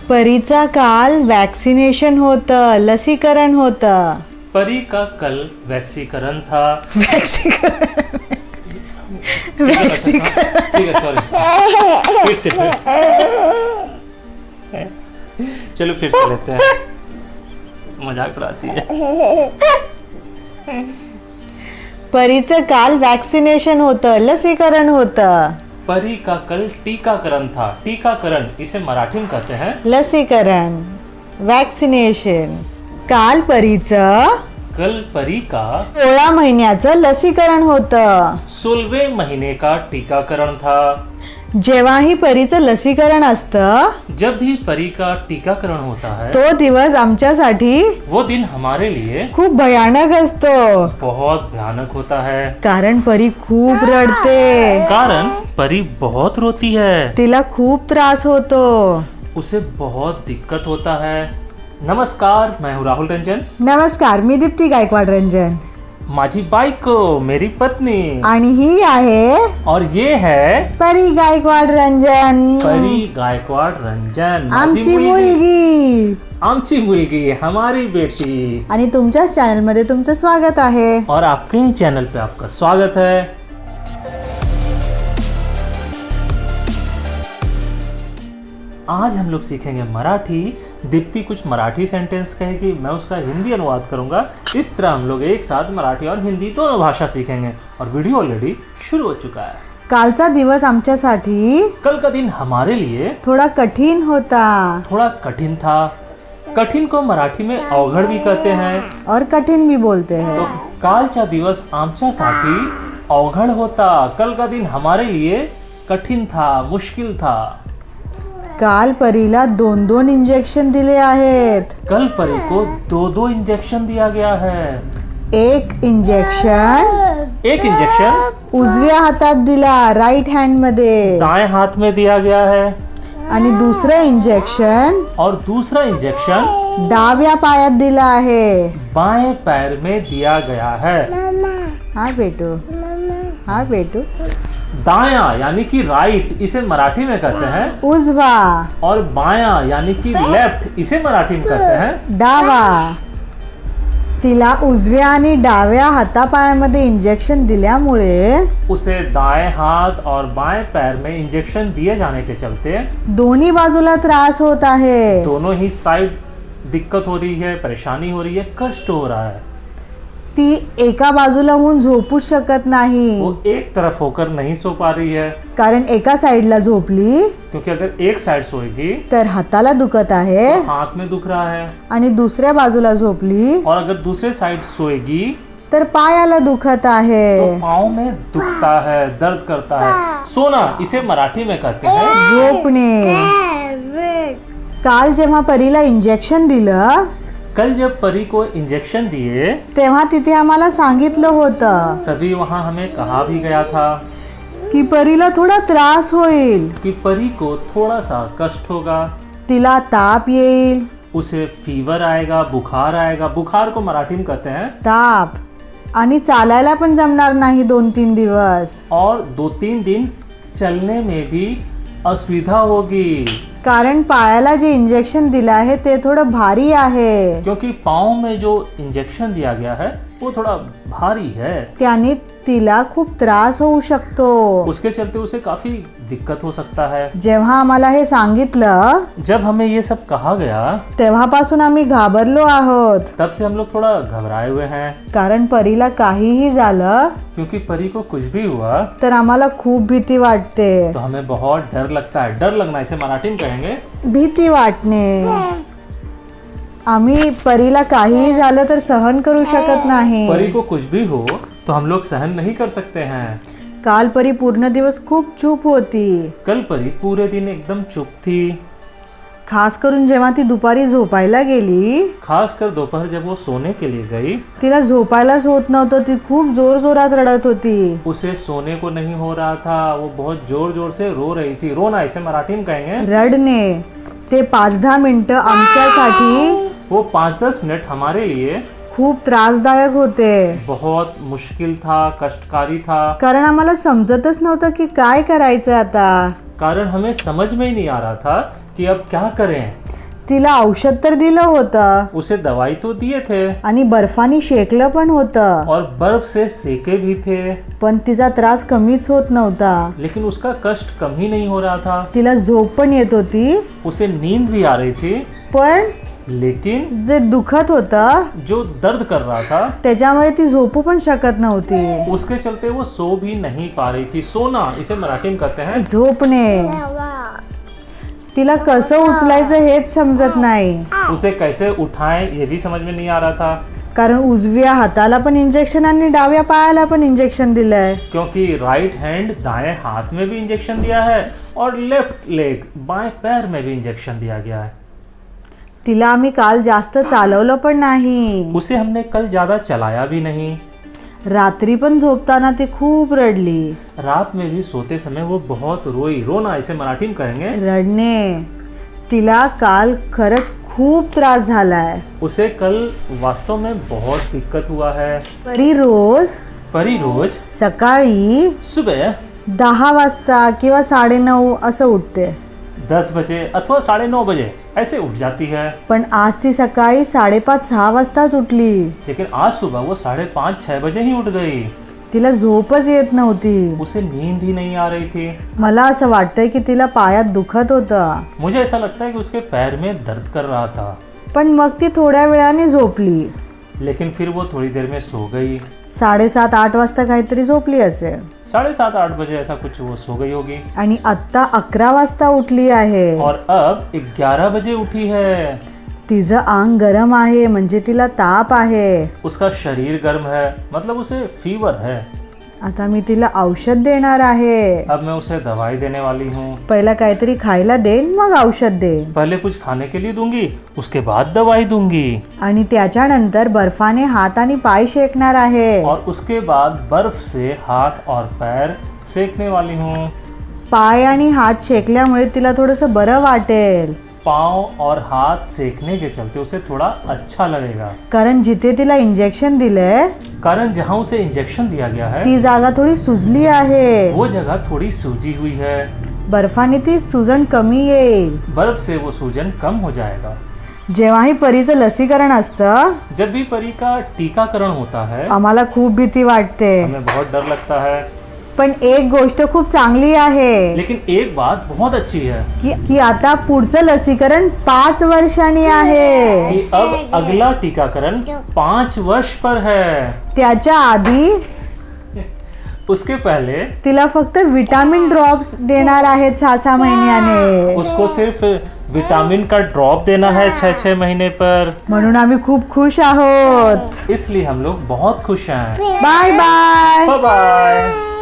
परीचा काल वॅक्सिनेशन होतं, लसीकरण होतं. परी का कल वैक्सीकरण था. ठीक है सॉरी. फिर से चलो फिर से लेते हैं, मजाक उड़ाती है. परीचं काल वॅक्सिनेशन होतं, लसीकरण होतं. परी का कल टीकाकरण था. टीकाकरण इसे मराठी में कहते हैं लसीकरण, वॅक्सिनेशन. काल परीचं कल परी का 16 महिन्याचं लसीकरण होतं. 16वें महीने का टीकाकरण था. जेव्हाही परीचं लसीकरण असतं जब भी परी का टीकाकरण होता है तो दिवस आमच्यासाठी वो दिन हमारे लिए खूप भयानक असतो. बहुत भयानक होता है. कारण परी खूप रडते, कारण परी बहुत रोती है. तिला खूप त्रास होतो. उसे बहुत दिक्कत होता है. नमस्कार, मैं हूँ राहुल रंजन. नमस्कार, मी दीप्ती गायकवाड रंजन. माझी बायको, मेरी पत्नी, आणि ही आहे और ये है परी गायकवाड रंजन, परी गायकवाड रंजन. आमची मुलगी. आमची मुलगी, हमारी बेटी. आणि तुमच्याच चॅनल मध्ये तुमचं स्वागत आहे. और आपके ही चैनल पे आपका स्वागत है. आज हम लोग सीखेंगे मराठी. दीप्ति कुछ मराठी सेंटेंस कहेगी, मैं उसका हिंदी अनुवाद करूंगा. इस तरह हम लोग एक साथ मराठी और हिंदी दोनों भाषा सीखेंगे. और वीडियो ऑलरेडी शुरू हो चुका है. कालचा दिवस आमच्यासाठी कल का दिन हमारे लिए थोडा कठीण होता. थोड़ा कठिन था. कठिन को मराठी में अवघड भी कहते हैं. और कठीण भी बोलते हैं. तो कालचा दिवस आमच्यासाठी अवघड होता. कल का दिन हमारे लिए कठीण था, मुश्किल था. काल परीला 2-2 इंजेक्शन दिले आहेत. कल परी को 2-2 इंजेक्शन दिया गया है. एक इंजेक्शन उजव्या हातात दिला, राईट हँड मध्ये. दाएं हाथ में दिया गया है. आणि दुसरं इंजेक्शन और दूसरा इंजेक्शन डाव्या पायात दिला आहे. बाएं पैर में दिया गया है. हा बेटू. दायां यानी कि राइट इसे मराठी में कहते हैं उजवा. और बायां यानी कि लेफ्ट इसे मराठी में कहते हैं डावा. तिला उजव्या आणि डाव्या हातापायामध्ये इंजेक्शन दिल्यामुळे उसे दाएं हाथ और बाएं पैर में इंजेक्शन दिए जाने के चलते दोन्ही बाजूला त्रास होत आहे. दोनों ही साइड दिक्कत हो रही है, परेशानी हो रही है, कष्ट हो रहा है. ती एका बाजूला होऊन झोपू शकत नाही. वो एक तरफ होकर नहीं सो पा रही है. कारण एका साइडला झोपली क्योंकि अगर एक साइड सोएगी तर हाताला दुखत आहे, तो हाथ में दुख रहा है. आणि दुसऱ्या बाजूला झोपली और अगर दूसरे साइड सोएगी तर पायाला दुखत आहे. तो पाँव में दुखता है, दर्द करता है. सोना इसे मराठी में कहते हैं झोपणे. काल जेव्हा परीला इंजेक्शन दिलं कल जब परी को इंजेक्शन दिए तेव्हा तिथे आम्हाला सांगितलं होतं तभी वहाँ हमें कहा भी गया था की परीला थोडा त्रास होईल, कि परी को थोड़ा सा कष्ट होगा. तिला ताप येईल. उसे फीवर आएगा, बुखार आएगा. बुखार को मराठी में कहते हैं ताप. आणि चालायला पण जमणार नाही 2-3 दिवस. और 2-3 दिन चलने में भी असुविधा होगी. कारण पायाला जे इंजेक्शन दिलं आहे ते थोडं भारी आहे. क्योंकि पाँव में जो इंजेक्शन दिया गया है वो थोड़ा भारी है. त्याने तिला खूप त्रास होऊ शकतो. उसके चलते उसे काफी दिक्कत हो सकता है. जेव्हा आम्हाला हे सांगितलं जब हमें ये सब कहा गया तेव्हापासून आम्ही घाबरलो आहोत. तब से हम लोग थोड़ा घबराए हुए हैं. कारण परीला काहीही झालं क्योंकि परी को कुछ भी हुआ तर आम्हाला खूप भीती वाटते. तो हमें बहुत डर लगता है. डर लगना इसे मराठी में कहेंगे भीती वाटणे. आम्ही परीला काहीही झालं तर सहन करू शकत नाही. परी को कुछ भी हो तो हम लोग सहन नहीं कर सकते हैं. काल परी पूर्ण दिवस खूप चूप होती. कल परी पूरे दिन एकदम चुप थी. खास करून जेव्हा ती दुपारी झोपायला गेली, खासकर दोपहर जब वो सोने के लिए गई, तिला झोपायलाच होत नव्हतं. ती खूप जोर जोरात रडत होती. उसे सोने को नहीं हो रहा था. वो बहुत जोर जोर से रो रही थी. रोना इसे मराठी में कहेंगे रडणे. ते 5-10 मिनिटं आमच्यासाठी वो 5-10 मिनट हमारे लिए खूप त्रासदायक होते. बहुत मुश्किल था, कष्टकारी था. कारण आम्हाला समजतच नव्हतं की काय करायचं आता. कारण हमें समझ में ही नहीं आ रहा था कि अब क्या करें. तिला औषध तर दिलं होतं उसे दवाई तो दिए थे आणि बर्फानी शेकलं पण होतं, और बर्फ से सेके भी थे, पण तिचा त्रास कमीच होत नव्हता. लेकिन उसका कष्ट कम ही नहीं हो रहा था. तिला झोप पण येत होती, उसे नींद भी आ रही थी, पण लेकिन जे दुखत होतं जो दर्द कर रहा था त्याच्यामुळे ती झोपू पण शकत नव्हती. उसके चलते वो सो भी नहीं पा रही थी. सोना इसे मराठी में कहते हैं. झोपणे. तिला कसं उचलायचं हेच समजत नाही, उसे कैसे उठाएं ये भी समझ में नहीं आ रहा था, कारण उजव्या हाताला पण इंजेक्शन आणि डाव्या पायाला पण इंजेक्शन दिलंय. क्योंकि राइट हैंड दाएं हाथ में भी इंजेक्शन दिया है और लेफ्ट लेग बाएं पैर में भी इंजेक्शन दिया गया है. तिला आम्ही काल जास्त चालवलं पण नाही. उसे हमने कल ज्यादा चलाया भी नहीं. रात्री पण झोपताना ती खूप रडली. रात में भी सोते समय वो बहुत रोई. रोना इसे मराठी में कहेंगे. रडणे. तिला काल खरंच खूप त्रास झालाय. उसे कल वास्तव में बहुत दिक्कत हुआ है. परी रोज सकाळी सुबह 10 वाजता किंवा 9:30 असं उठते, 10 बजे अथवा 9:30 बजे ऐसे उठ जाती है. पण आज ती सकाळी 5:30-6 वाजताच उठली. लेकिन आज सुबह वो 5:30-6 बजे ही उठ गई. तिला झोपच येत नव्हती. उसे नींद ही नहीं आ रही थी. मला असं वाटतंय की तिला पायात दुखत होतं, मुझे ऐसा लगता है कि उसके पैर में दर्द कर रहा था. पण मग ती थोड्या वेळाने झोपली. लेकिन फिर वो थोड़ी देर में सो गई. 7:30-8 वाजता काहीतरी झोपली असेल 7:30-8 बजे ऐसा कुछ वो सो गई होगी. आणि आत्ता 11 वाजता उठली आहे. और अब 11 बजे उठी है. तिचं अंग गरम आहे, म्हणजे तिला ताप आहे. उसका शरीर गर्म है, मतलब उसे फीवर है. आता मी तिला औषध देणार आहे. अब मैं उसे दवाई देने वाली हूँ. पहिला काहीतरी खायला देईन, मग औषध देईन, पहले कुछ खाने के लिए दूंगी, उसके बाद दवाई दूंगी. आणि त्याच्यानंतर बर्फाने हात आणि पाय शेकणार आहे. और उसके बाद बर्फ से हाथ और पैर सेकने वाली हूँ. पाय आणि हात शेकल्यामुळे तिला थोडंसं बरं वाटेल, पाँव और हाथ सेकने के चलते उसे थोड़ा अच्छा लगेगा. कारण जिथे तिला इंजेक्शन दिलंय कारण जहाँ उसे इंजेक्शन दिया गया है ती जागा थोडी सुजली आहे. वो जगह थोड़ी सूजी हुई है. बर्फाने ती सुजन कमी येईल. बर्फ से वो सूजन कम हो जाएगा. जेव्हाही परीचं लसीकरण असतं जब भी परी का टीकाकरण होता है आम्हाला खूप भीती वाटते, हमें बहुत डर लगता है. पण एक गोष्ट खूप चांगली आहे लेकिन एक बात बहुत अच्छी है की आता पुढचं लसीकरण 5 वर्षांनी आहे. कि अब अगला टीकाकरण 5 वर्ष पर है. त्याच्या आधी उसके पहले तिला फक्त विटामिन ड्रॉप्स देणार आहेत 6-6 महिन्याने. उसको सिर्फ विटामिन का ड्रॉप देना है 6-6 महीने पर. म्हणून आम्ही खूप खुश आहोत. इसलिए हम लोग बहुत खुश हैं. Bye bye. Bye bye.